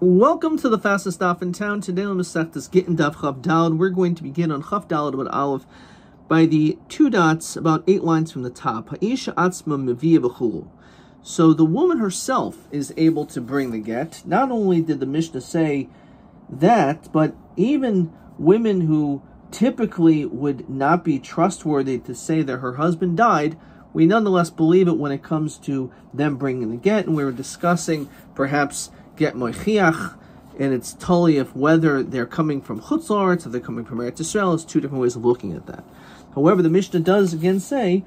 Welcome to the fastest daf in town. Today on Masechtas Gittin daf Chav Daled. We're going to begin on Chav Daled about Aleph by the two dots, about 8 lines from the top. Ha'isha atzma meviyah b'chulu. So the woman herself is able to bring the get. Not only did the Mishnah say that, but even women who typically would not be trustworthy to say that her husband died, we nonetheless believe it when it comes to them bringing the get. And we were discussing perhaps get moichiach, and it's totally if whether they're coming from Chutz La'aretz, if they're coming from Eretz Yisrael. It's two different ways of looking at that. However, the Mishnah does again say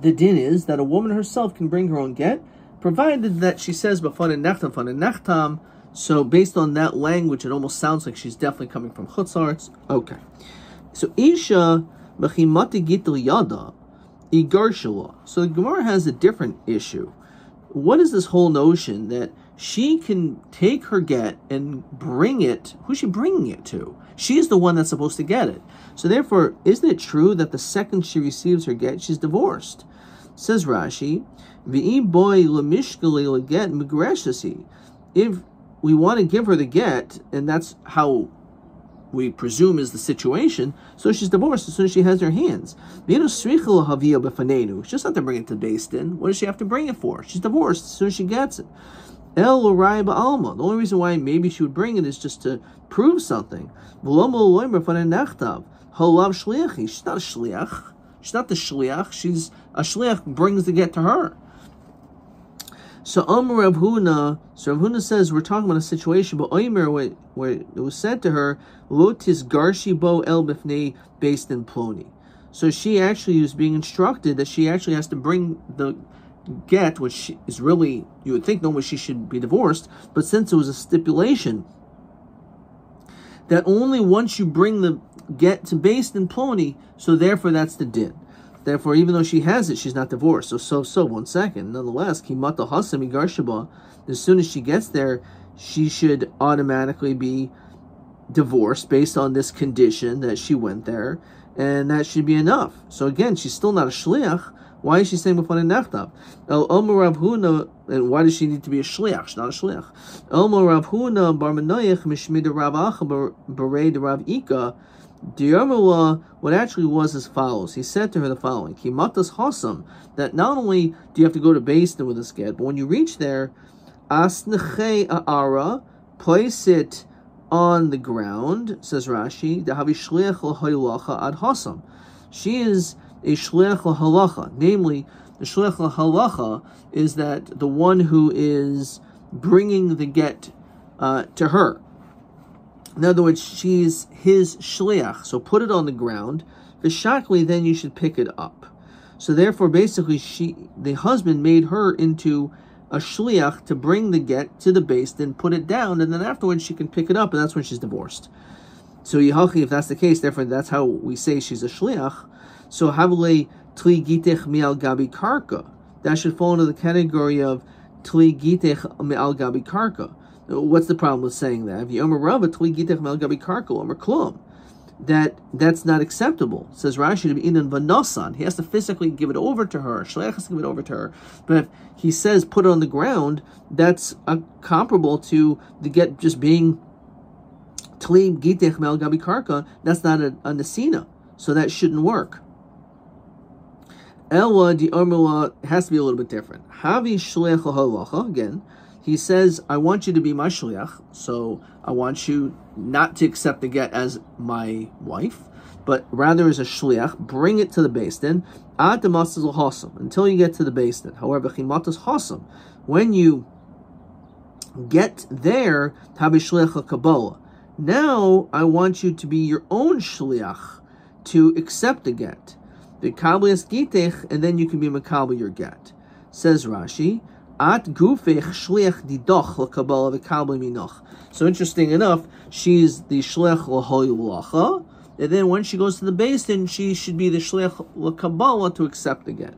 the din is that a woman herself can bring her own get, provided that she says b'fanen nechtam. So based on that language, it almost sounds like she's definitely coming from Chutz La'aretz. Okay. So Isha mechimati gitul yada igarshela. So the Gemara has a different issue. What is this whole notion that she can take her get and bring it? Who's she bringing it to? She's the one that's supposed to get it. So therefore, isn't it true that the second she receives her get, she's divorced? Says Rashi, "V'i boy lemishkali leget migreshasi." If we want to give her the get, and that's how we presume is the situation, so she's divorced as soon as she has her hands. It's just not to bring it to Beis Din. What does she have to bring it for? She's divorced as soon as she gets it. El Urai Ba'alma. The only reason why maybe she would bring it is just to prove something. She's not a shliach. She's not the shliach. She's a shliach brings the get to her. So Rav Huna says we're talking about a situation, but Omer where it was said to her, Lotis Garshi Bo El Bifnei Beis Din Ploni. So she actually was being instructed that she actually has to bring the get, which is really, you would think normally she should be divorced, but since it was a stipulation that only once you bring the get to Beis Din Ploni, so therefore that's the din. Therefore, even though she has it, she's not divorced. So, 1 second. Nonetheless, Kimata Hasam Igarshaba, as soon as she gets there, she should automatically be divorced based on this condition that she went there, and that should be enough. So again, she's still not a shliach. Why is she saying b'fanei nechtam? El Omer Rav Huna, and why does she need to be a shliach? She's not a shliach. Omer Rav Huna bar Menoyach mishmid Rav Acha berei Rav Ika. Diarmula, what actually was as follows. He said to her the following: Kimatas Hasam, that not only do you have to go to Beis Din with this get, but when you reach there, Asnechei A'ara, place it on the ground, says Rashi, Dahavi Shliach L'Halacha Ad Hasam. She is a Shliach L'Halacha. Namely, the Shliach L'Halacha is that the one who is bringing the get to her. In other words, she's his shliach. So put it on the ground. V'shakli, then you should pick it up. So therefore, basically, the husband made her into a shliach to bring the get to the Beis Din, put it down, and then afterwards she can pick it up, and that's when she's divorced. So Yehachi, if that's the case, therefore that's how we say she's a shliach. So havle tli gitech mi'al gabi karka. That should fall into the category of tli gitech mi'al gabi karka. What's the problem with saying that? That's not acceptable. Says Rashi to be inan vanasan. He has to physically give it over to her. Shleach has to give it over to her. But if he says put it on the ground, that's comparable to the get just being tli gitech mel gabi karka. That's not a nesina, so that shouldn't work. Ella di Armula has to be a little bit different. Havi shleach halacha again. He says, I want you to be my shliach, so I want you not to accept the get as my wife, but rather as a shliach, bring it to the Beis Din, ad demasas l'hasam, until you get to the Beis Din. However, chimatas hasam, when you get there, tabi shliach l'kabbalah. Now, I want you to be your own shliach to accept the get. V'kablias gitech, and then you can be makabel your get. Says Rashi, At gufech shliach didoch l'kabbalah v'kabel minoch. So interesting enough, she's the shliach l'hoyulacha, and then when she goes to the Beis Din, she should be the shliach l'kabbalah to accept the get.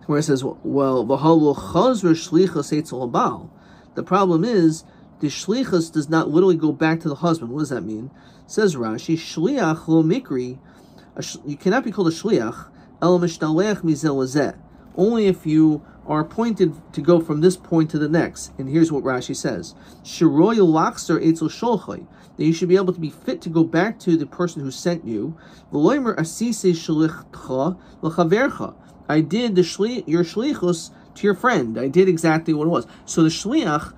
Where it says, well, v'halu chazra shlichas eitzel habal. The problem is the shlichus does not literally go back to the husband. What does that mean? Says Rashi, shliach lo mikri. You cannot be called a shliach el mishdalech mizel lazeh. Only if you are appointed to go from this point to the next. And here's what Rashi says: Shiroy laxer etzel sholchai, that you should be able to be fit to go back to the person who sent you. V'loimer asise shlichtcha l'chavercha. I did your shlichus to your friend. I did exactly what it was. So the shliach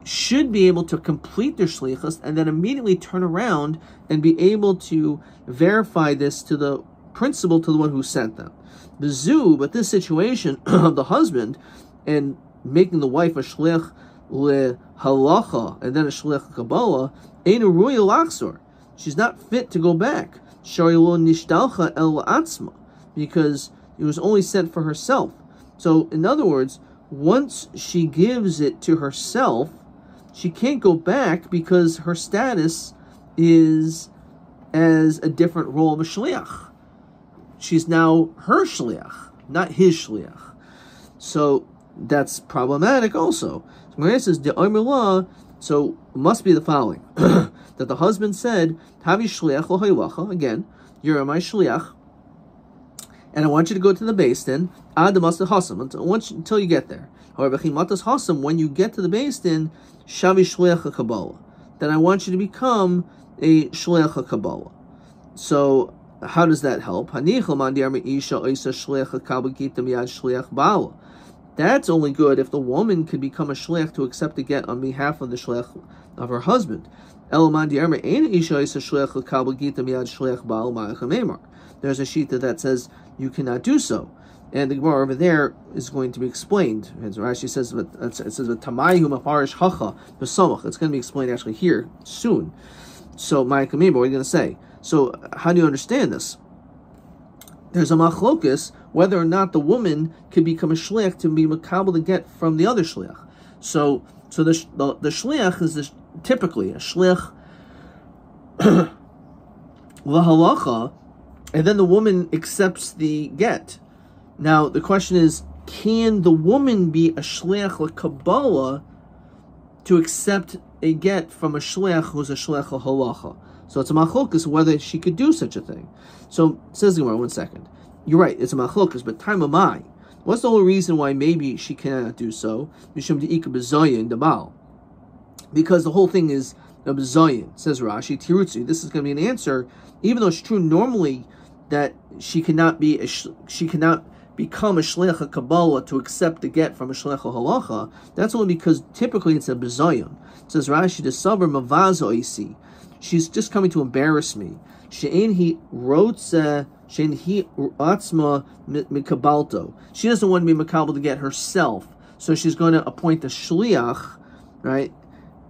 should be able to complete their shlichus and then immediately turn around and be able to verify this to the principal, to the one who sent them. The zoo, but this situation of the husband and making the wife a shlich le-halacha and then a shlich kabbalah, ain't a royal laxor. She's not fit to go back. Shari lo nishdalcha el atzma, because it was only sent for herself. So, in other words, once she gives it to herself, she can't go back because her status is as a different role of a shliach. She's now her shliach, not his shliach. So that's problematic also. Maria says, so it must be the following, that the husband said, Havi shliach l'haylacha, again, you're my shliach, and I want you to go to the Beis Din, ad masah hasam, until you get there. However, chimatas hasam, when you get to the Beis Din, shavi shliach kabbalah, then I want you to become a shliach kabbalah. So how does that help? That's only good if the woman could become a shliach to accept a get on behalf of the shliach of her husband. There's a shita that says you cannot do so, and the Gemara over there is going to be explained. As Rashi says, it says "Tamayu mafarish hacha b'samach." It's going to be explained actually here soon. So, Ma'akamim, what are you going to say? So, how do you understand this? There's a machlokus whether or not the woman could become a shliach to be makabel to get from the other shliach. So the shliach is typically a shliach lahalacha, and then the woman accepts the get. Now the question is, can the woman be a shliach l'kabbalah to accept a get from a shliach who's a shliach lahalacha? So it's a machlokus whether she could do such a thing. So says the Gemara, 1 second. You're right, it's a machlokus, but time of my. What's the whole reason why maybe she cannot do so? Mishum de'ika b'zoyin dabal. Because the whole thing is a b'zoyin, says Rashi, tirutzi. This is going to be an answer, even though it's true normally that she cannot become a shliach kabbalah to accept the get from a shliach halacha. That's only because typically it's a b'zoyin. Says Rashi, the savar mavazo isi. She's just coming to embarrass me. She'en hi rotze, she'en hi atzma mikabalto. She doesn't want to be makabel to get herself, so she's going to appoint a shliach, right?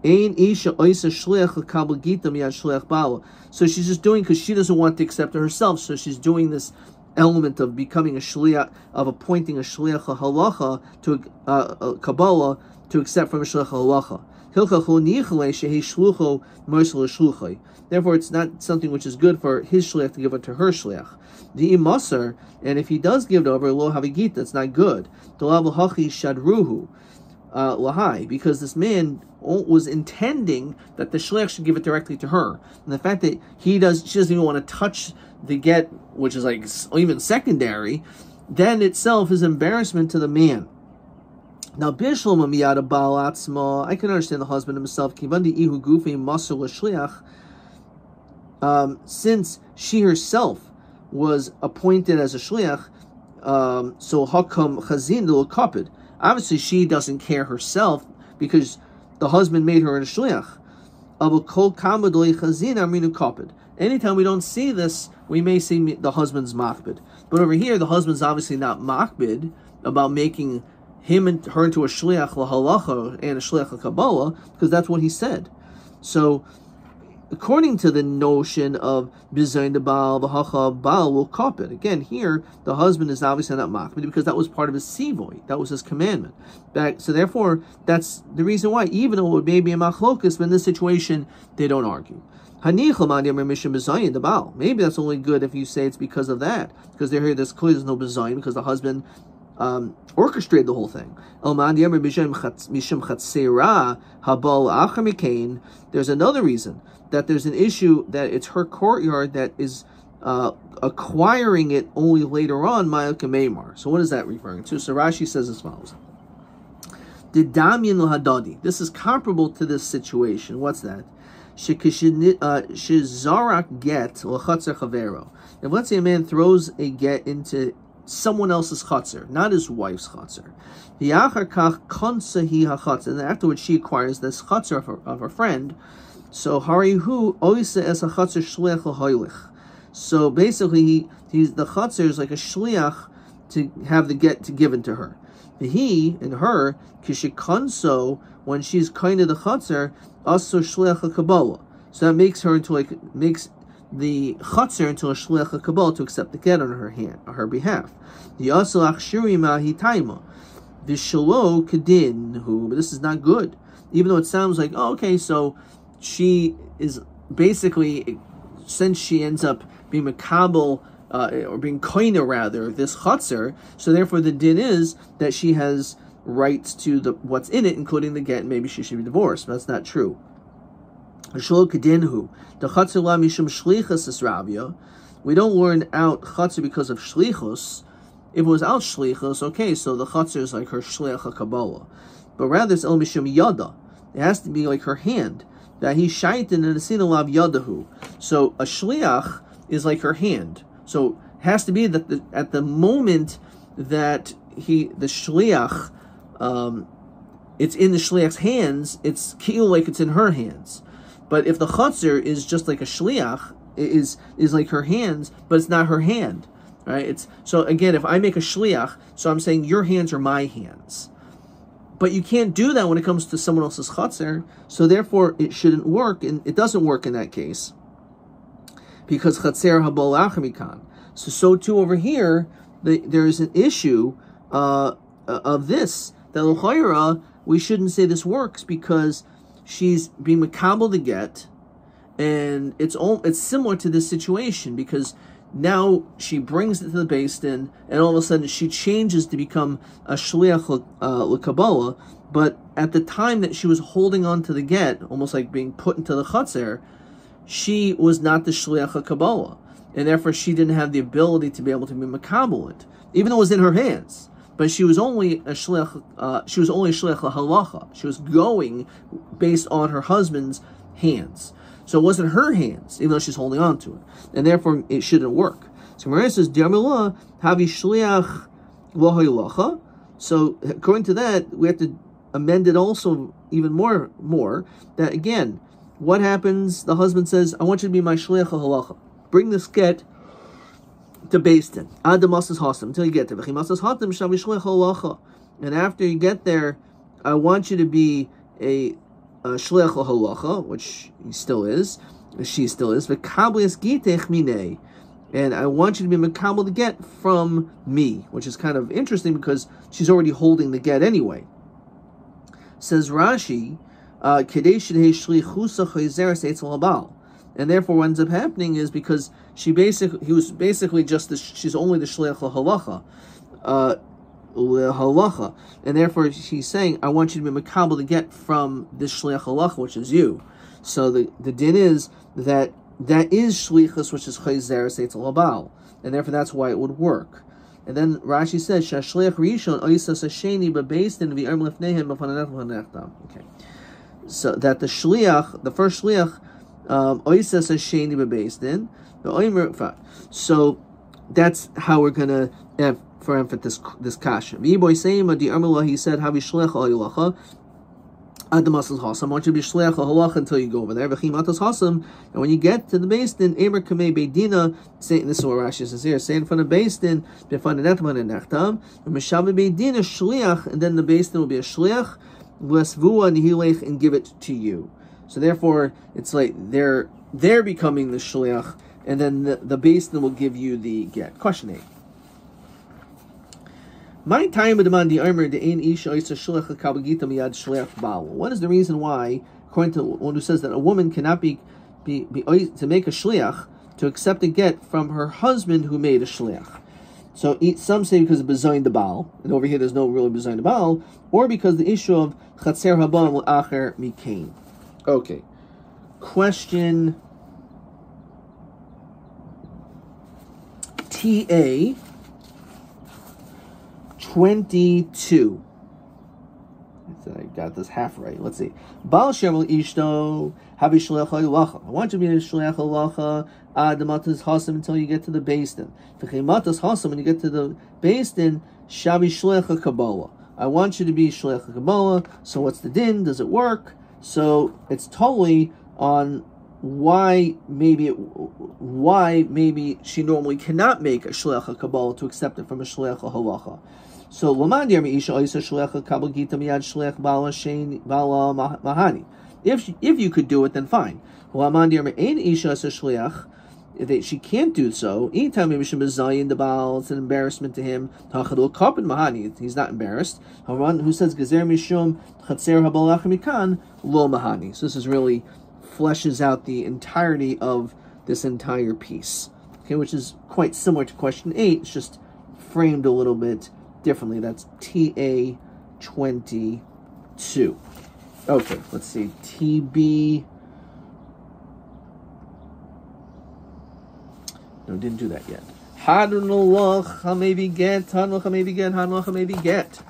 Ein isha oisa shliach l'kabel gita miyad shliach bala. So she's just doing because she doesn't want to accept it herself. So she's doing this element of becoming a shliach, of appointing a shliach halacha to a kabbalah to accept from a shliach halacha. Therefore, it's not something which is good for his shliach to give it to her shliach. The imasar, and if he does give it over, lo havigita, it's not good. Shadruhu lahai, because this man was intending that the shliach should give it directly to her, and the fact that she doesn't even want to touch the get, which is like even secondary, then itself is embarrassment to the man. Now, Bishlam Miyada Baal Atzma, I can understand the husband himself. Kivandi Ihu Gufi Masul Shliach, since she herself was appointed as a shliach, so Hakam Chazin the Kapid. Obviously, she doesn't care herself because the husband made her a shliach. Anytime we don't see this, we may see the husband's machbid. But over here, the husband's obviously not machbid about making him and her into a shliach lahalacha and a shliach kabbalah, because that's what he said. So, according to the notion of bizayin the baal, v'hacha baal will kapit. Again, here the husband is obviously not machbid because that was part of his sivoy, that was his commandment. So therefore, that's the reason why, even though it may be a machlokus, but in this situation they don't argue. Maybe that's only good if you say it's because of that, because there's clearly no bizayin because the husband orchestrated the whole thing. There's another reason, that there's an issue that it's her courtyard that is acquiring it only later on, Ma'al Kameimar. So what is that referring to? So Rashi says as follows. Didamyin l'hadadi. This is comparable to this situation. What's that? Shizarak get l'chatzer chavero. If let's say a man throws a get into someone else's chatzer, not his wife's chatzer, and afterwards she acquires this chatzer of her friend. So harihu oise es a chatzer shliach l'hoylich. So basically, he's the chatzer is like a shliach to have the get to given to her. He and her kishikanso when she's kind of the chatzer also shliach kabbalah. So that makes the chatzer into a shliach kabbalah to accept the get on her behalf. The also achshurima hitaima. The shalo kedin who, but this is not good. Even though it sounds like, oh, okay, so she is basically, since she ends up being makabel, or being koina rather, this chatzer, so therefore the din is that she has rights to what's in it, including the get, and maybe she should be divorced. But that's not true. Shlo kedinhu, the chatzer la mishum shlichus is Rabia. We don't learn out chatzer because of shlichus. If it was out shlichus, okay, so the chatzer is like her shliach HaKabbalah. But rather it's el mishum yada. It has to be like her hand. That he shaitin and asina lav yadahu. So a shliach is like her hand. So it has to be that at the moment that the shliach, it's in the shliach's hands, it's keel like it's in her hands. But if the chatzer is just like a shliach, is like her hands, but it's not her hand, right? So again, if I make a shliach, so I'm saying your hands are my hands. But you can't do that when it comes to someone else's chatzer, so therefore it shouldn't work, and it doesn't work in that case. Because chatzer habolach mikan. So too over here, there is an issue of this, that l'chayra, we shouldn't say this works because she's being makabel to get, and it's similar to this situation because now she brings it to the Beis Din, and all of a sudden she changes to become a shliach l'kabbalah, but at the time that she was holding on to the get, almost like being put into the chatzer, she was not the shliach HaKabbalah, and therefore she didn't have the ability to be able to be makabel it, even though it was in her hands. But she was only a shliach. She was only a shliach lahalacha. She was going based on her husband's hands, so it wasn't her hands, even though she's holding on to it, and therefore it shouldn't work. So Maria says, "Diamela havi shliach lahalacha." So according to that, we have to amend it also even more. That again. What happens? The husband says, I want you to be my shliach halacha. Bring this get to Beis Din. Adamasas hasam until you get there. And after you get there, I want you to be a shliach halacha, which he still is, she still is. And I want you to be makabel the get from me, which is kind of interesting because she's already holding the get anyway. Says Rashi, and therefore what ends up happening is because she's only the shliach halacha, and therefore she's saying, I want you to be makabel to get from this shliach halacha, which is you. So the din is that is shlichus, which is chayzeres eitz labal, and therefore that's why it would work. And then Rashi says, shashliach rishon oisas hasheni bebeis din v'yarm lefnehem b'fananech. Okay. So that the shliach, the first shliach, oisas hasheni bebeis din, so that's how we're gonna for emphasis this kasha. He said, "Havi shliach halacha." Adamasas hasam. I want you to be shliach halacha until you go over there. V'chimatas hasam. And when you get to the Beis Din, Emer kamei beidina. This is what Rashi says here. Say in front of Beis Din, b'fan nechtam and nechtam. And mishav beidina shliach, and then the Beis Din will be a shliach. V'esvua nihilech, and give it to you. So therefore, it's like they're becoming the shliach, and then the Beis Din will give you the get. Question 8. My time with the man the armor the ein isha isa shliach kabagita miyad shliach baal. What is the reason why, according to one who says that a woman cannot be to make a shliach to accept a get from her husband who made a shliach? So some say because of bezayin the baal, and over here there's no really bezayin the baal, or because the issue of chatzer habam acher mikain. Okay, question TA 22. I got this half right. Let's see. Baal Shemal Ishto Havi Shleach Halacha. I want you to be a Shleach Halacha Adamatas Hasam until you get to the Beis Din. V'cheimatas Hasam, when you get to the Beis Din, Shavi Shleach Kabbalah. I want you to be Shleach Kabbalah. So what's the din? Does it work? So it's totally on why maybe she normally cannot make a Shleach Kabbalah to accept it from a Shleach Halacha. So if you could do it, then fine. If she can't do so, anytime it's an embarrassment to him. He's not embarrassed. Who says so this is really fleshes out the entirety of this entire piece. Okay, which is quite similar to question 8. It's just framed a little bit differently. That's TA 22. Okay, let's see. TB. No, didn't do that yet. Hadunalach maybe get. Hadunalach maybe get. Hadunalach maybe get.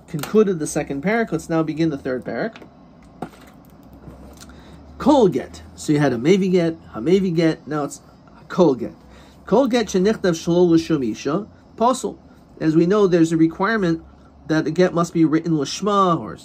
Concluded the second parak. Let's now begin the third parak. Kol get. So you had a maybe get, a maybe get. Now it's a kol get. Kol get shenichtav shalol l'shum isha posel. As we know, there's a requirement that the get must be written lishma or